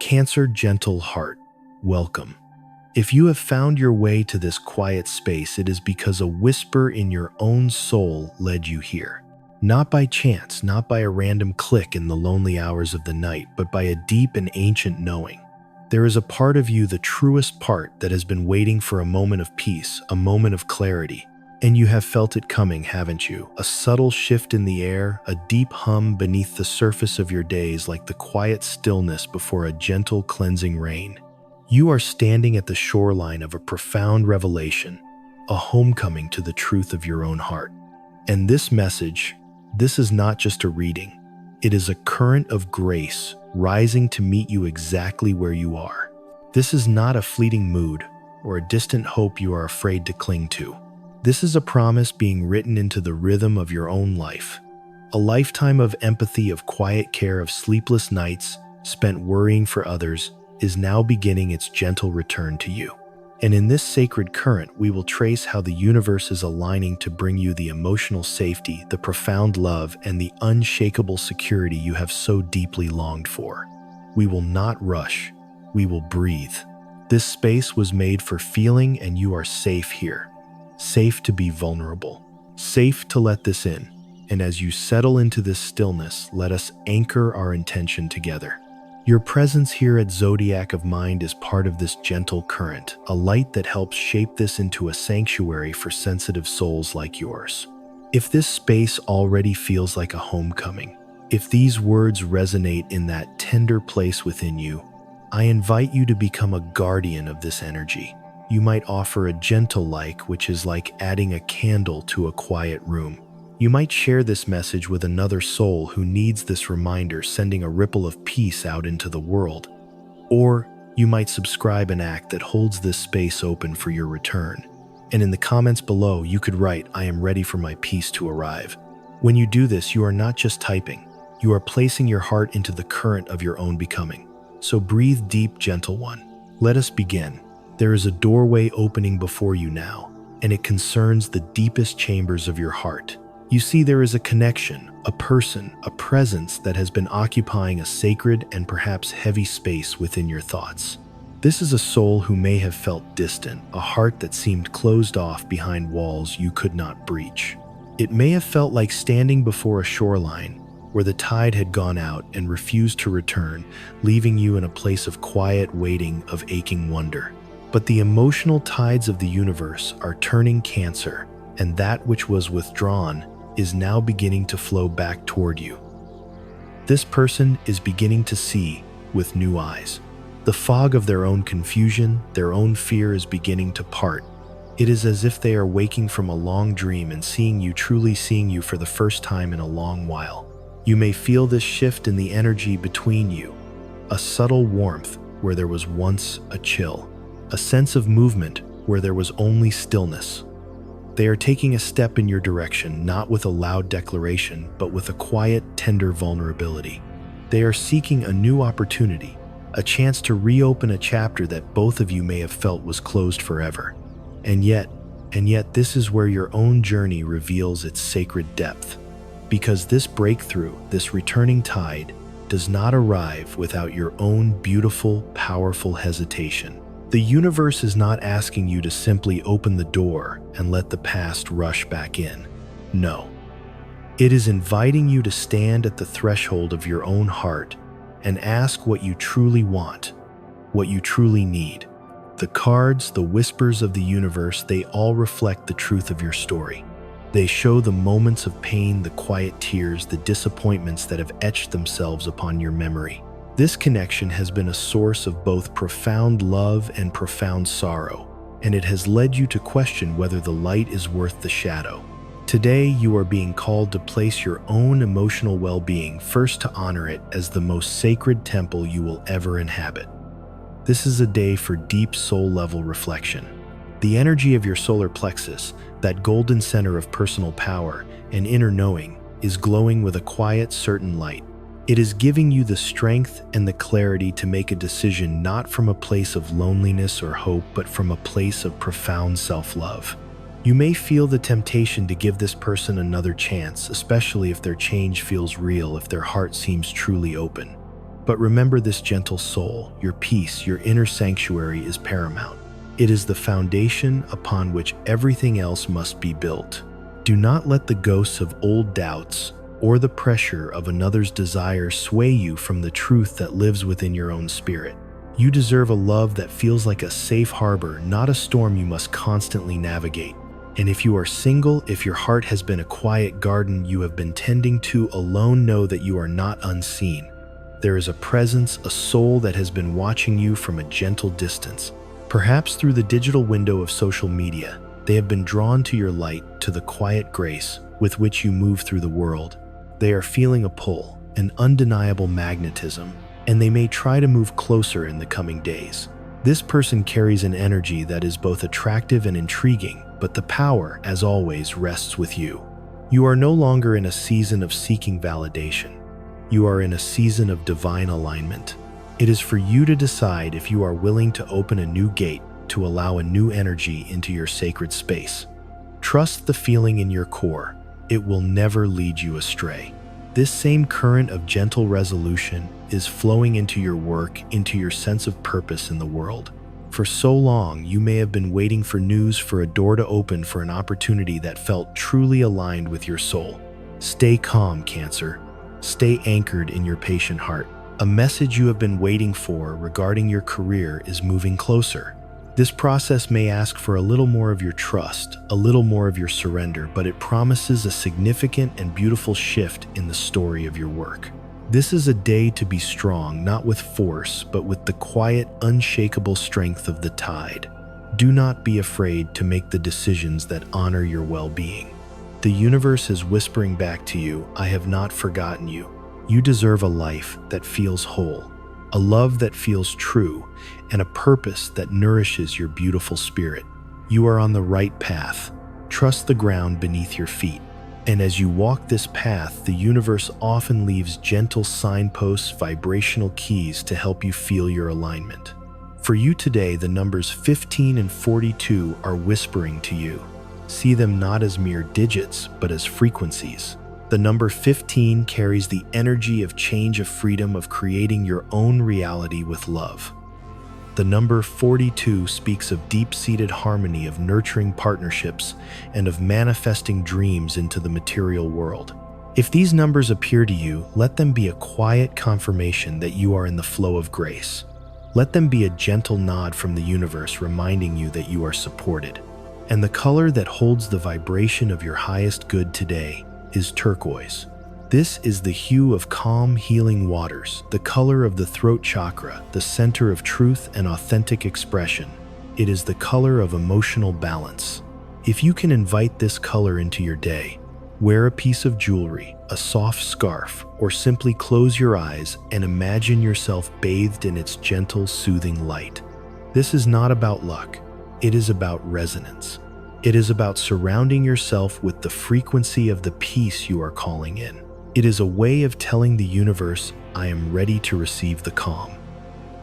Cancer gentle heart, welcome. If you have found your way to this quiet space, it is because a whisper in your own soul led you here. Not by chance, not by a random click in the lonely hours of the night, but by a deep and ancient knowing. There is a part of you, the truest part, that has been waiting for a moment of peace, a moment of clarity. And you have felt it coming, haven't you? A subtle shift in the air, a deep hum beneath the surface of your days, like the quiet stillness before a gentle cleansing rain. You are standing at the shoreline of a profound revelation, a homecoming to the truth of your own heart. And this message, this is not just a reading. It is a current of grace rising to meet you exactly where you are. This is not a fleeting mood or a distant hope you are afraid to cling to. This is a promise being written into the rhythm of your own life. A lifetime of empathy, of quiet care, of sleepless nights spent worrying for others is now beginning its gentle return to you. And in this sacred current, we will trace how the universe is aligning to bring you the emotional safety, the profound love, and the unshakable security you have so deeply longed for. We will not rush. We will breathe. This space was made for feeling, and you are safe here. Safe to be vulnerable. Safe to let this in. And as you settle into this stillness, let us anchor our intention together. Your presence here at Zodiac of Mind is part of this gentle current, a light that helps shape this into a sanctuary for sensitive souls like yours. If this space already feels like a homecoming, if these words resonate in that tender place within you, I invite you to become a guardian of this energy. You might offer a gentle like, which is like adding a candle to a quiet room. You might share this message with another soul who needs this reminder, sending a ripple of peace out into the world. Or you might subscribe an act that holds this space open for your return. And in the comments below, you could write, "I am ready for my peace to arrive." When you do this, you are not just typing. You are placing your heart into the current of your own becoming. So breathe deep, gentle one. Let us begin. There is a doorway opening before you now, and it concerns the deepest chambers of your heart. You see, there is a connection, a person, a presence that has been occupying a sacred and perhaps heavy space within your thoughts. This is a soul who may have felt distant, a heart that seemed closed off behind walls you could not breach. It may have felt like standing before a shoreline where the tide had gone out and refused to return, leaving you in a place of quiet waiting, of aching wonder. But the emotional tides of the universe are turning Cancer, and that which was withdrawn is now beginning to flow back toward you. This person is beginning to see with new eyes. The fog of their own confusion, their own fear is beginning to part. It is as if they are waking from a long dream and truly seeing you for the first time in a long while. You may feel this shift in the energy between you, a subtle warmth where there was once a chill. A sense of movement where there was only stillness. They are taking a step in your direction, not with a loud declaration, but with a quiet, tender vulnerability. They are seeking a new opportunity, a chance to reopen a chapter that both of you may have felt was closed forever. And yet, this is where your own journey reveals its sacred depth. Because this breakthrough, this returning tide, does not arrive without your own beautiful, powerful hesitation. The universe is not asking you to simply open the door and let the past rush back in. No. It is inviting you to stand at the threshold of your own heart and ask what you truly want, what you truly need. The cards, the whispers of the universe, they all reflect the truth of your story. They show the moments of pain, the quiet tears, the disappointments that have etched themselves upon your memory. This connection has been a source of both profound love and profound sorrow, and it has led you to question whether the light is worth the shadow. Today, you are being called to place your own emotional well-being first, to honor it as the most sacred temple you will ever inhabit. This is a day for deep soul-level reflection. The energy of your solar plexus, that golden center of personal power and inner knowing, is glowing with a quiet, certain light. It is giving you the strength and the clarity to make a decision not from a place of loneliness or hope, but from a place of profound self-love. You may feel the temptation to give this person another chance, especially if their change feels real, if their heart seems truly open. But remember this, gentle soul, your peace, your inner sanctuary is paramount. It is the foundation upon which everything else must be built. Do not let the ghosts of old doubts or the pressure of another's desire sway you from the truth that lives within your own spirit. You deserve a love that feels like a safe harbor, not a storm you must constantly navigate. And if you are single, if your heart has been a quiet garden you have been tending to alone, know that you are not unseen. There is a presence, a soul that has been watching you from a gentle distance. Perhaps through the digital window of social media, they have been drawn to your light, to the quiet grace with which you move through the world. They are feeling a pull, an undeniable magnetism, and they may try to move closer in the coming days. This person carries an energy that is both attractive and intriguing, but the power, as always, rests with you. You are no longer in a season of seeking validation. You are in a season of divine alignment. It is for you to decide if you are willing to open a new gate to allow a new energy into your sacred space. Trust the feeling in your core. It will never lead you astray. This same current of gentle resolution is flowing into your work, into your sense of purpose in the world. For so long, you may have been waiting for news, for a door to open, for an opportunity that felt truly aligned with your soul. Stay calm, Cancer. Stay anchored in your patient heart. A message you have been waiting for regarding your career is moving closer. This process may ask for a little more of your trust, a little more of your surrender, but it promises a significant and beautiful shift in the story of your work. This is a day to be strong, not with force, but with the quiet, unshakable strength of the tide. Do not be afraid to make the decisions that honor your well-being. The universe is whispering back to you, I have not forgotten you. You deserve a life that feels whole, a love that feels true, and a purpose that nourishes your beautiful spirit. You are on the right path. Trust the ground beneath your feet. And as you walk this path, the universe often leaves gentle signposts, vibrational keys to help you feel your alignment. For you today, the numbers 15 and 42 are whispering to you. See them not as mere digits, but as frequencies. The number 15 carries the energy of change, of freedom, of creating your own reality with love. The number 42 speaks of deep-seated harmony, of nurturing partnerships, and of manifesting dreams into the material world. If these numbers appear to you, let them be a quiet confirmation that you are in the flow of grace. Let them be a gentle nod from the universe reminding you that you are supported. And the color that holds the vibration of your highest good today is turquoise. This is the hue of calm, healing waters, the color of the throat chakra, the center of truth and authentic expression. It is the color of emotional balance. If you can invite this color into your day, wear a piece of jewelry, a soft scarf, or simply close your eyes and imagine yourself bathed in its gentle, soothing light. This is not about luck. It is about resonance. It is about surrounding yourself with the frequency of the peace you are calling in. It is a way of telling the universe, I am ready to receive the calm.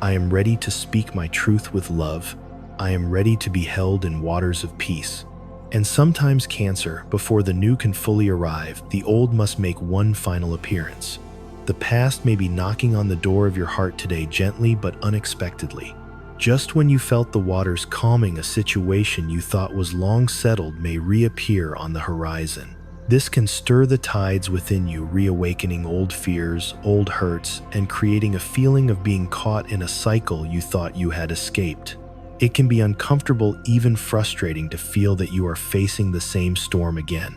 I am ready to speak my truth with love. I am ready to be held in waters of peace. And sometimes, Cancer, before the new can fully arrive, the old must make one final appearance. The past may be knocking on the door of your heart today, gently but unexpectedly. Just when you felt the waters calming, a situation you thought was long settled may reappear on the horizon. This can stir the tides within you, reawakening old fears, old hurts, and creating a feeling of being caught in a cycle you thought you had escaped. It can be uncomfortable, even frustrating, to feel that you are facing the same storm again.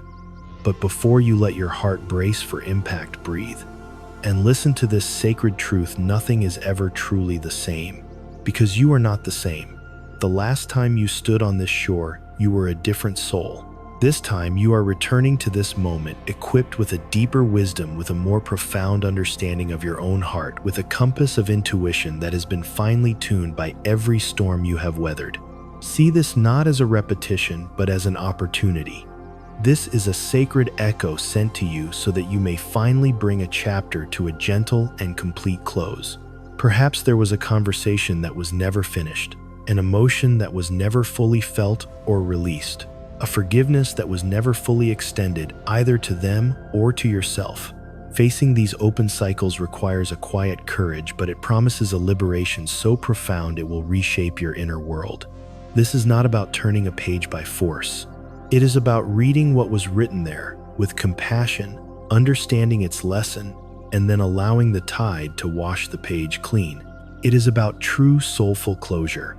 But before you let your heart brace for impact, breathe. And listen to this sacred truth: nothing is ever truly the same. Because you are not the same. The last time you stood on this shore, you were a different soul. This time, you are returning to this moment, equipped with a deeper wisdom, with a more profound understanding of your own heart, with a compass of intuition that has been finely tuned by every storm you have weathered. See this not as a repetition, but as an opportunity. This is a sacred echo sent to you so that you may finally bring a chapter to a gentle and complete close. Perhaps there was a conversation that was never finished, an emotion that was never fully felt or released, a forgiveness that was never fully extended either to them or to yourself. Facing these open cycles requires a quiet courage, but it promises a liberation so profound it will reshape your inner world. This is not about turning a page by force. It is about reading what was written there with compassion, understanding its lesson, and then allowing the tide to wash the page clean. It is about true soulful closure.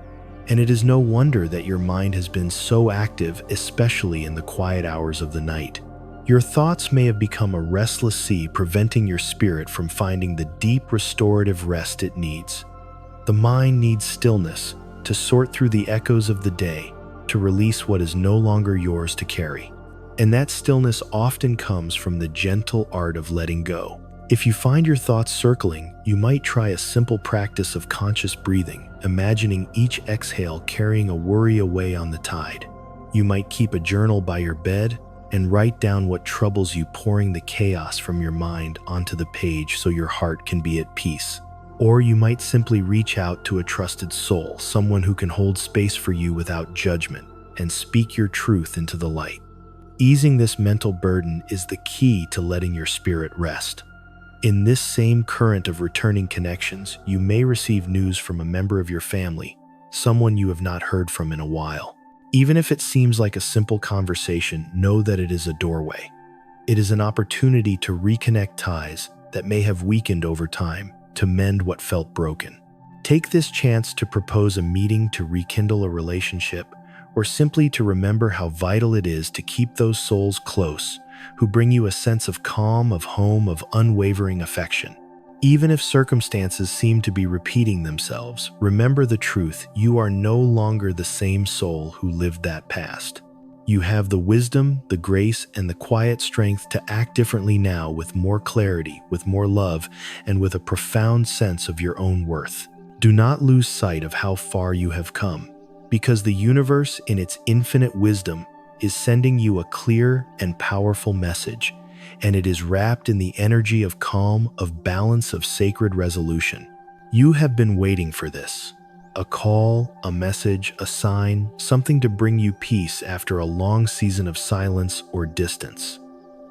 And it is no wonder that your mind has been so active, especially in the quiet hours of the night. Your thoughts may have become a restless sea, preventing your spirit from finding the deep restorative rest it needs. The mind needs stillness to sort through the echoes of the day, to release what is no longer yours to carry. And that stillness often comes from the gentle art of letting go. If you find your thoughts circling, you might try a simple practice of conscious breathing, imagining each exhale carrying a worry away on the tide. You might keep a journal by your bed and write down what troubles you, pouring the chaos from your mind onto the page so your heart can be at peace. Or you might simply reach out to a trusted soul, someone who can hold space for you without judgment, and speak your truth into the light. Easing this mental burden is the key to letting your spirit rest. In this same current of returning connections, you may receive news from a member of your family, someone you have not heard from in a while. Even if it seems like a simple conversation, know that it is a doorway. It is an opportunity to reconnect ties that may have weakened over time, to mend what felt broken. Take this chance to propose a meeting to rekindle a relationship, or simply to remember how vital it is to keep those souls close who bring you a sense of calm, of home, of unwavering affection. Even if circumstances seem to be repeating themselves, remember the truth: you are no longer the same soul who lived that past. You have the wisdom, the grace, and the quiet strength to act differently now, with more clarity, with more love, and with a profound sense of your own worth. Do not lose sight of how far you have come, because the universe, in its infinite wisdom, is sending you a clear and powerful message, and it is wrapped in the energy of calm, of balance, of sacred resolution. You have been waiting for this. A call, a message, a sign, something to bring you peace after a long season of silence or distance.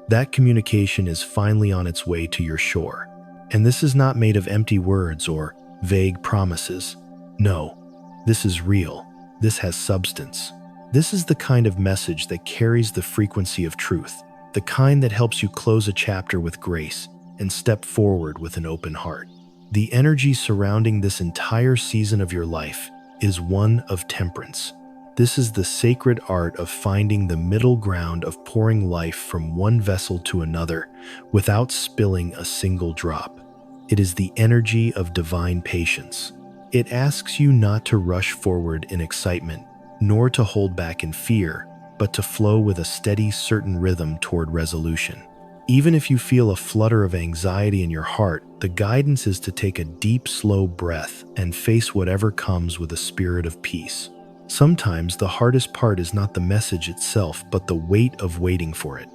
That communication is finally on its way to your shore. And this is not made of empty words or vague promises. No, this is real. This has substance. This is the kind of message that carries the frequency of truth, the kind that helps you close a chapter with grace and step forward with an open heart. The energy surrounding this entire season of your life is one of temperance. This is the sacred art of finding the middle ground, of pouring life from one vessel to another without spilling a single drop. It is the energy of divine patience. It asks you not to rush forward in excitement, nor to hold back in fear, but to flow with a steady, certain rhythm toward resolution. Even if you feel a flutter of anxiety in your heart, the guidance is to take a deep, slow breath and face whatever comes with a spirit of peace. Sometimes the hardest part is not the message itself, but the weight of waiting for it.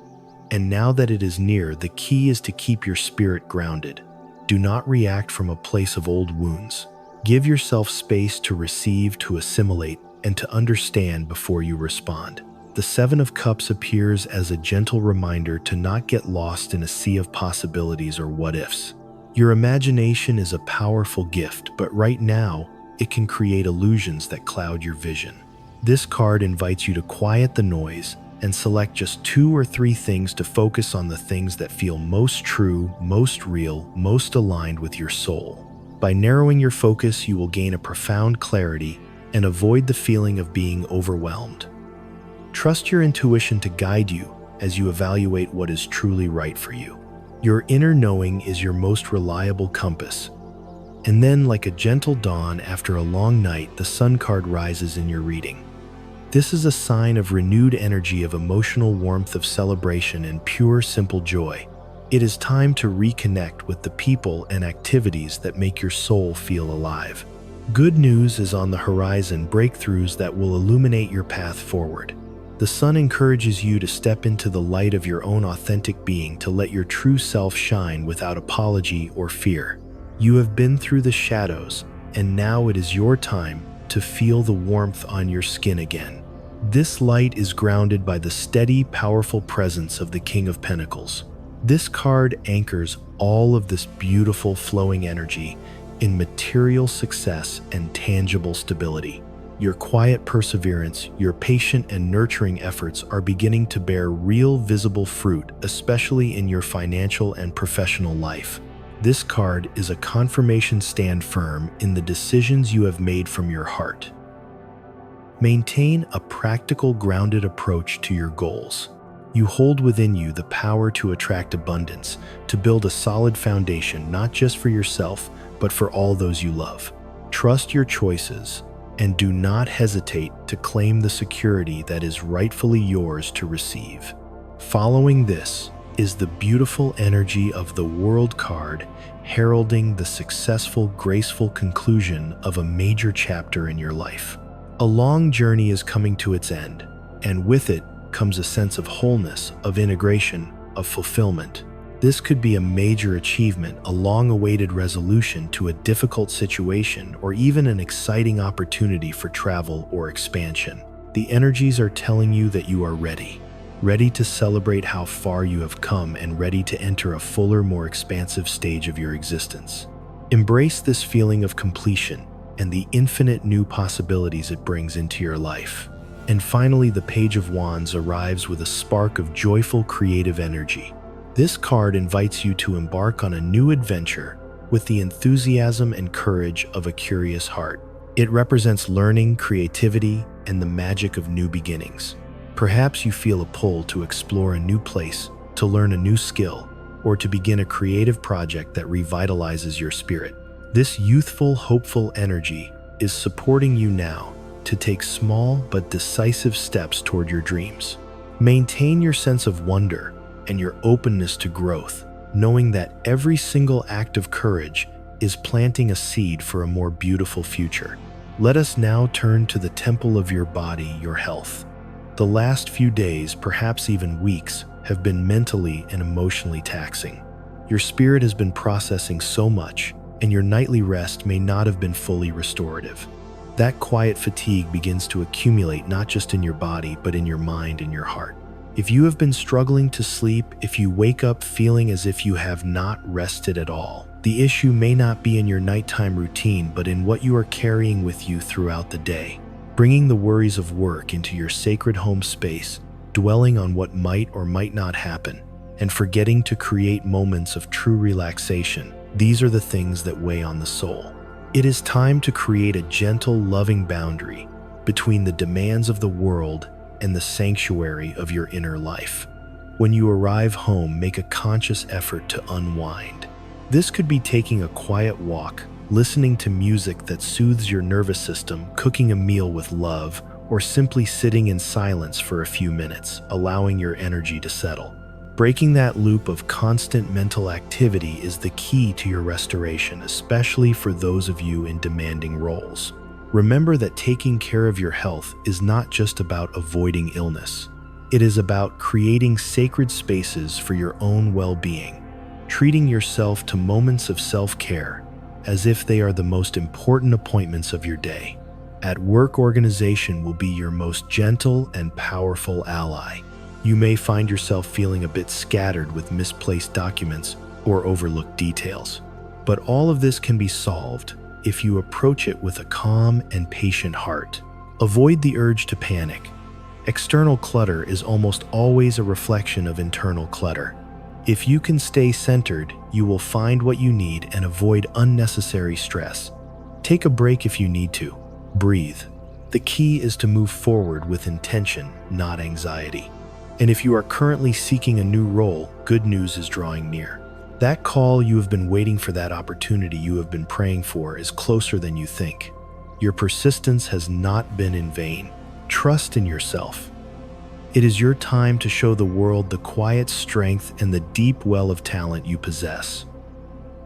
And now that it is near, the key is to keep your spirit grounded. Do not react from a place of old wounds. Give yourself space to receive, to assimilate, and to understand before you respond. The Seven of Cups appears as a gentle reminder to not get lost in a sea of possibilities or what-ifs. Your imagination is a powerful gift, but right now, it can create illusions that cloud your vision. This card invites you to quiet the noise and select just 2 or 3 things to focus on, the things that feel most true, most real, most aligned with your soul. By narrowing your focus, you will gain a profound clarity and avoid the feeling of being overwhelmed. Trust your intuition to guide you as you evaluate what is truly right for you. Your inner knowing is your most reliable compass. And then, like a gentle dawn after a long night, the Sun card rises in your reading. This is a sign of renewed energy, of emotional warmth, of celebration, and pure, simple joy. It is time to reconnect with the people and activities that make your soul feel alive. Good news is on the horizon, breakthroughs that will illuminate your path forward. The Sun encourages you to step into the light of your own authentic being, to let your true self shine without apology or fear. You have been through the shadows, and now it is your time to feel the warmth on your skin again. This light is grounded by the steady, powerful presence of the King of Pentacles. This card anchors all of this beautiful flowing energy in material success and tangible stability. Your quiet perseverance, your patient and nurturing efforts are beginning to bear real visible fruit, especially in your financial and professional life. This card is a confirmation. Stand firm in the decisions you have made from your heart. Maintain a practical, grounded approach to your goals. You hold within you the power to attract abundance, to build a solid foundation not just for yourself, but for all those you love. Trust your choices and do not hesitate to claim the security that is rightfully yours to receive. Following this is the beautiful energy of the World card, heralding the successful, graceful conclusion of a major chapter in your life. A long journey is coming to its end, and with it comes a sense of wholeness, of integration, of fulfillment. This could be a major achievement, a long-awaited resolution to a difficult situation, or even an exciting opportunity for travel or expansion. The energies are telling you that you are ready to celebrate how far you have come and ready to enter a fuller, more expansive stage of your existence. Embrace this feeling of completion and the infinite new possibilities it brings into your life. And finally, the Page of Wands arrives with a spark of joyful, creative energy. This card invites you to embark on a new adventure with the enthusiasm and courage of a curious heart. It represents learning, creativity, and the magic of new beginnings. Perhaps you feel a pull to explore a new place, to learn a new skill, or to begin a creative project that revitalizes your spirit. This youthful, hopeful energy is supporting you now to take small but decisive steps toward your dreams. Maintain your sense of wonder and your openness to growth, knowing that every single act of courage is planting a seed for a more beautiful future. Let us now turn to the temple of your body, your health. The last few days, perhaps even weeks, have been mentally and emotionally taxing. Your spirit has been processing so much, and your nightly rest may not have been fully restorative. That quiet fatigue begins to accumulate not just in your body, but in your mind and your heart. If you have been struggling to sleep, if you wake up feeling as if you have not rested at all, the issue may not be in your nighttime routine, but in what you are carrying with you throughout the day. Bringing the worries of work into your sacred home space, dwelling on what might or might not happen, and forgetting to create moments of true relaxation. These are the things that weigh on the soul. It is time to create a gentle, loving boundary between the demands of the world and the sanctuary of your inner life. When you arrive home, make a conscious effort to unwind. This could be taking a quiet walk, listening to music that soothes your nervous system, cooking a meal with love, or simply sitting in silence for a few minutes, allowing your energy to settle. Breaking that loop of constant mental activity is the key to your restoration, especially for those of you in demanding roles. Remember that taking care of your health is not just about avoiding illness. It is about creating sacred spaces for your own well-being, treating yourself to moments of self-care as if they are the most important appointments of your day. At work, organization will be your most gentle and powerful ally. You may find yourself feeling a bit scattered with misplaced documents or overlooked details. But all of this can be solved if you approach it with a calm and patient heart. Avoid the urge to panic. External clutter is almost always a reflection of internal clutter. If you can stay centered, you will find what you need and avoid unnecessary stress. Take a break if you need to. Breathe. The key is to move forward with intention, not anxiety. And if you are currently seeking a new role, good news is drawing near. That call you have been waiting for, that opportunity you have been praying for, is closer than you think. Your persistence has not been in vain. Trust in yourself. It is your time to show the world the quiet strength and the deep well of talent you possess.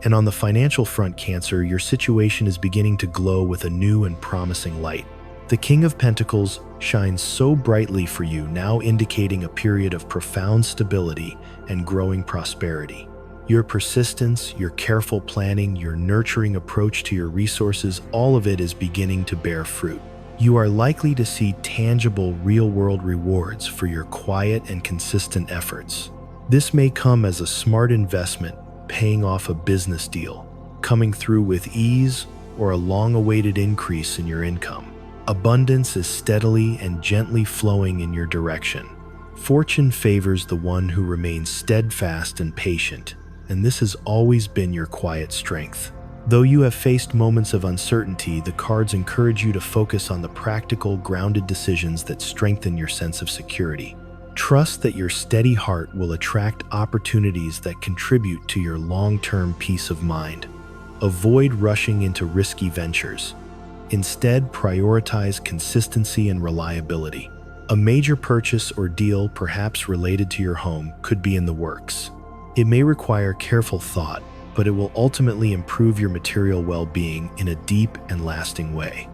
And on the financial front, Cancer, your situation is beginning to glow with a new and promising light. The King of Pentacles shines so brightly for you, now indicating a period of profound stability and growing prosperity. Your persistence, your careful planning, your nurturing approach to your resources, all of it is beginning to bear fruit. You are likely to see tangible, real-world rewards for your quiet and consistent efforts. This may come as a smart investment, paying off a business deal, coming through with ease, or a long-awaited increase in your income. Abundance is steadily and gently flowing in your direction. Fortune favors the one who remains steadfast and patient, and this has always been your quiet strength. Though you have faced moments of uncertainty, the cards encourage you to focus on the practical, grounded decisions that strengthen your sense of security. Trust that your steady heart will attract opportunities that contribute to your long-term peace of mind. Avoid rushing into risky ventures. Instead, prioritize consistency and reliability. A major purchase or deal, perhaps related to your home, could be in the works. It may require careful thought, but it will ultimately improve your material well-being in a deep and lasting way.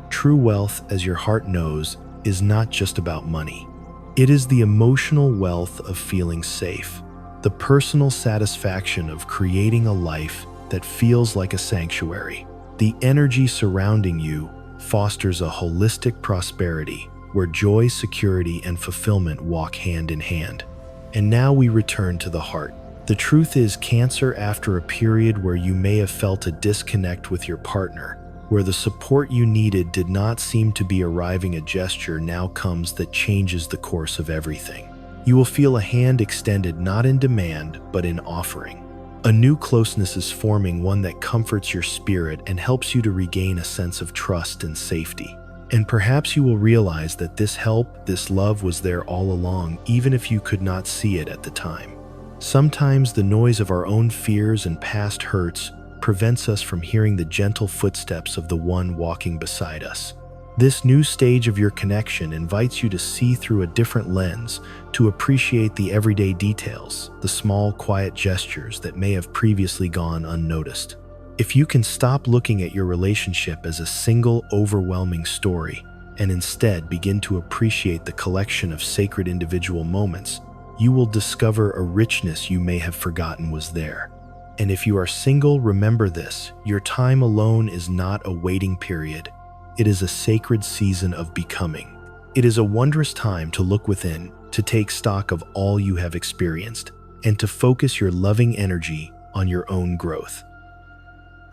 True wealth, as your heart knows, is not just about money. It is the emotional wealth of feeling safe, the personal satisfaction of creating a life that feels like a sanctuary. The energy surrounding you fosters a holistic prosperity where joy, security, and fulfillment walk hand in hand. And now we return to the heart. The truth is, Cancer, after a period where you may have felt a disconnect with your partner, where the support you needed did not seem to be arriving, a gesture now comes that changes the course of everything. You will feel a hand extended not in demand, but in offering. A new closeness is forming, one that comforts your spirit and helps you to regain a sense of trust and safety. And perhaps you will realize that this help, this love was there all along, even if you could not see it at the time. Sometimes the noise of our own fears and past hurts prevents us from hearing the gentle footsteps of the one walking beside us. This new stage of your connection invites you to see through a different lens, to appreciate the everyday details, the small, quiet gestures that may have previously gone unnoticed. If you can stop looking at your relationship as a single, overwhelming story, and instead begin to appreciate the collection of sacred individual moments, you will discover a richness you may have forgotten was there. And if you are single, remember this: your time alone is not a waiting period. It is a sacred season of becoming. It is a wondrous time to look within, to take stock of all you have experienced, and to focus your loving energy on your own growth.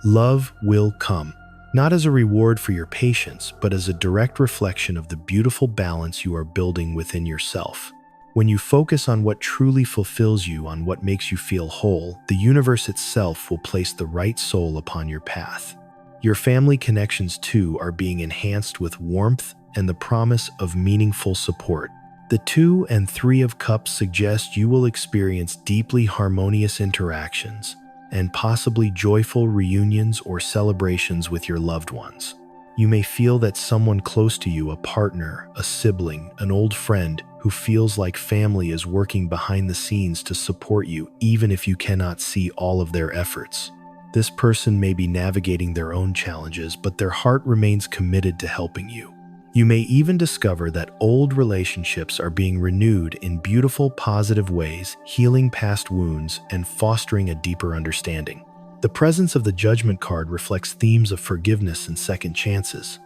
Love will come, not as a reward for your patience, but as a direct reflection of the beautiful balance you are building within yourself. When you focus on what truly fulfills you, on what makes you feel whole, the universe itself will place the right soul upon your path. Your family connections, too, are being enhanced with warmth and the promise of meaningful support. The 2 and 3 of Cups suggest you will experience deeply harmonious interactions and possibly joyful reunions or celebrations with your loved ones. You may feel that someone close to you, a partner, a sibling, an old friend who feels like family, is working behind the scenes to support you, even if you cannot see all of their efforts. This person may be navigating their own challenges, but their heart remains committed to helping you. You may even discover that old relationships are being renewed in beautiful, positive ways, healing past wounds and fostering a deeper understanding. The presence of the Judgment card reflects themes of forgiveness and second chances.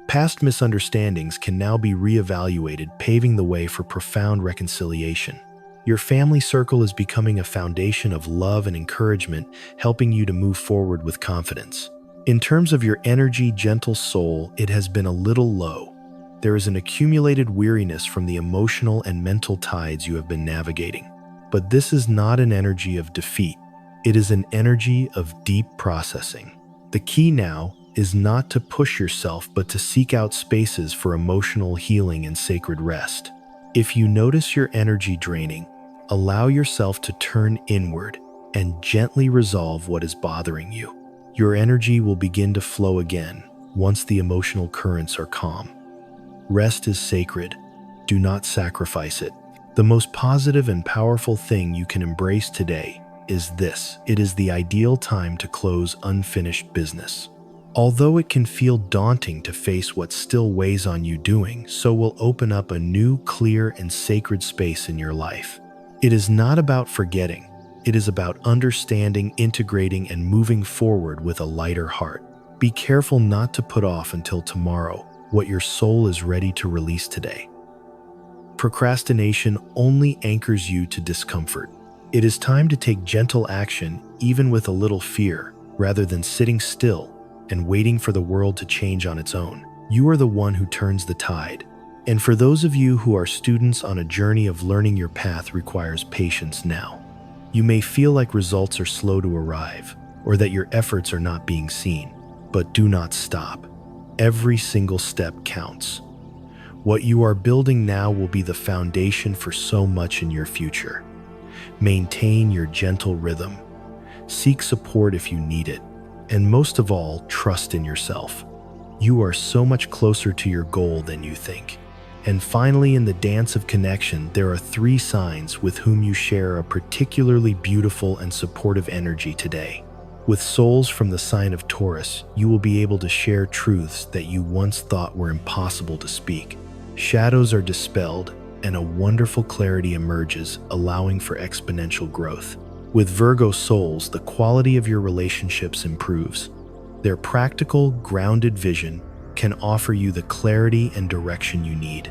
Past misunderstandings can now be reevaluated, paving the way for profound reconciliation. Your family circle is becoming a foundation of love and encouragement, helping you to move forward with confidence. In terms of your energy, gentle soul, it has been a little low. There is an accumulated weariness from the emotional and mental tides you have been navigating. But this is not an energy of defeat. It is an energy of deep processing. The key now is not to push yourself, but to seek out spaces for emotional healing and sacred rest. If you notice your energy draining, allow yourself to turn inward and gently resolve what is bothering you. Your energy will begin to flow again once the emotional currents are calm. Rest is sacred. Do not sacrifice it. The most positive and powerful thing you can embrace today is this: it is the ideal time to close unfinished business. Although it can feel daunting to face what still weighs on you, doing so will open up a new, clear, and sacred space in your life. It is not about forgetting. It is about understanding, integrating, and moving forward with a lighter heart. Be careful not to put off until tomorrow what your soul is ready to release today. Procrastination only anchors you to discomfort. It is time to take gentle action, even with a little fear, rather than sitting still and waiting for the world to change on its own. You are the one who turns the tide. And for those of you who are students on a journey of learning, your path requires patience now. You may feel like results are slow to arrive, or that your efforts are not being seen, but do not stop. Every single step counts. What you are building now will be the foundation for so much in your future. Maintain your gentle rhythm. Seek support if you need it. And most of all, trust in yourself. You are so much closer to your goal than you think. And finally, in the dance of connection, there are 3 signs with whom you share a particularly beautiful and supportive energy today. With souls from the sign of Taurus, you will be able to share truths that you once thought were impossible to speak. Shadows are dispelled, and a wonderful clarity emerges, allowing for exponential growth. With Virgo souls, the quality of your relationships improves. Their practical, grounded vision can offer you the clarity and direction you need.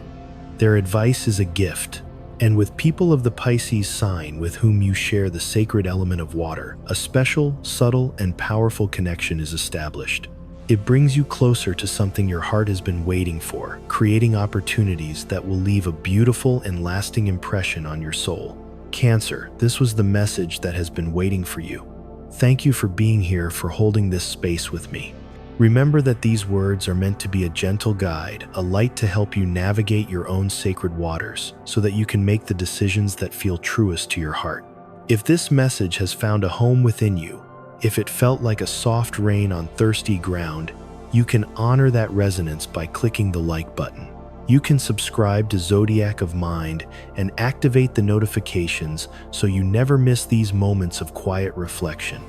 Their advice is a gift. And with people of the Pisces sign with whom you share the sacred element of water, a special, subtle, and powerful connection is established. It brings you closer to something your heart has been waiting for, creating opportunities that will leave a beautiful and lasting impression on your soul. Cancer, this was the message that has been waiting for you. Thank you for being here, for holding this space with me. Remember that these words are meant to be a gentle guide, a light to help you navigate your own sacred waters, so that you can make the decisions that feel truest to your heart. If this message has found a home within you, if it felt like a soft rain on thirsty ground, you can honor that resonance by clicking the like button. You can subscribe to Zodiac of Mind and activate the notifications so you never miss these moments of quiet reflection.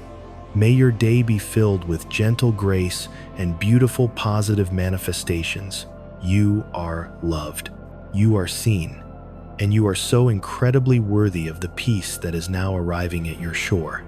May your day be filled with gentle grace and beautiful positive manifestations. You are loved. You are seen. And you are so incredibly worthy of the peace that is now arriving at your shore.